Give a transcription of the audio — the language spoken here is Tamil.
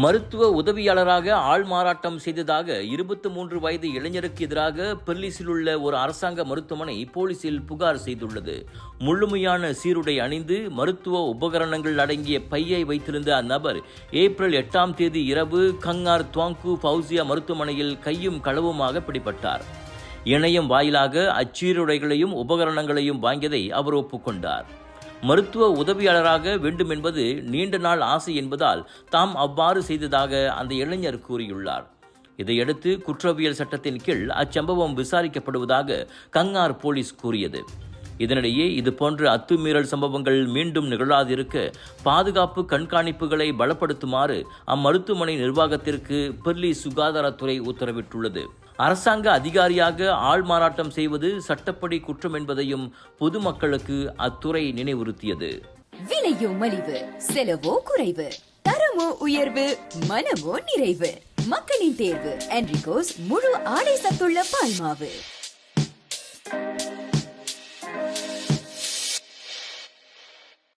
மருத்துவ உதவியாளராக ஆள் மாறாட்டம் செய்ததாக 23 வயது இளைஞருக்கு எதிராக பெர்லிஸில் உள்ள ஒரு அரசாங்க மருத்துவமனை போலீசில் புகார் செய்துள்ளது. முழுமையான சீருடை அணிந்து மருத்துவ உபகரணங்கள் அடங்கிய பையை வைத்திருந்த அந்நபர் ஏப்ரல் 8ஆம் தேதி இரவு கங்கார் துவாங்கு ஃபவுசியா மருத்துவமனையில் கையும் களவுமாக பிடிபட்டார். இணையம் வாயிலாக அச்சீருடைகளையும் உபகரணங்களையும் வாங்கியதை அவர் ஒப்புக்கொண்டார். மருத்துவ உதவியாளராக வேண்டும் என்பது நீண்ட நாள் ஆசை என்பதால் தாம் அவ்வாறு செய்ததாக அந்த இளைஞர் கூறியுள்ளார். இதையடுத்து குற்றவியல் சட்டத்தின் கீழ் அச்சம்பவம் விசாரிக்கப்படுவதாக கங்கார் போலீஸ் கூறியது. இதனிடையே இதுபோன்ற அத்துமீறல் சம்பவங்கள் மீண்டும் நிகழாதிருக்க பாதுகாப்பு கண்காணிப்புகளை பலப்படுத்துமாறு அம்மருத்துவமனை நிர்வாகத்திற்கு பெர்லிஸ் சுகாதாரத்துறை உத்தரவிட்டுள்ளது. அரசாங்க அதிகாரியாக ஆள் மாறாட்டம் செய்வது சட்டப்படி குற்றம் என்பதையும் பொதுமக்களுக்கு அத்துறை நினைவுறுத்தியது. விலையோ மலிவு, செலவோ குறைவு, தரமோ உயர்வு, மனமோ நிறைவு. மக்களின் தேர்வு என்ரிகோஸ் முழு ஆடை சத்துள்ள பால்மாவு.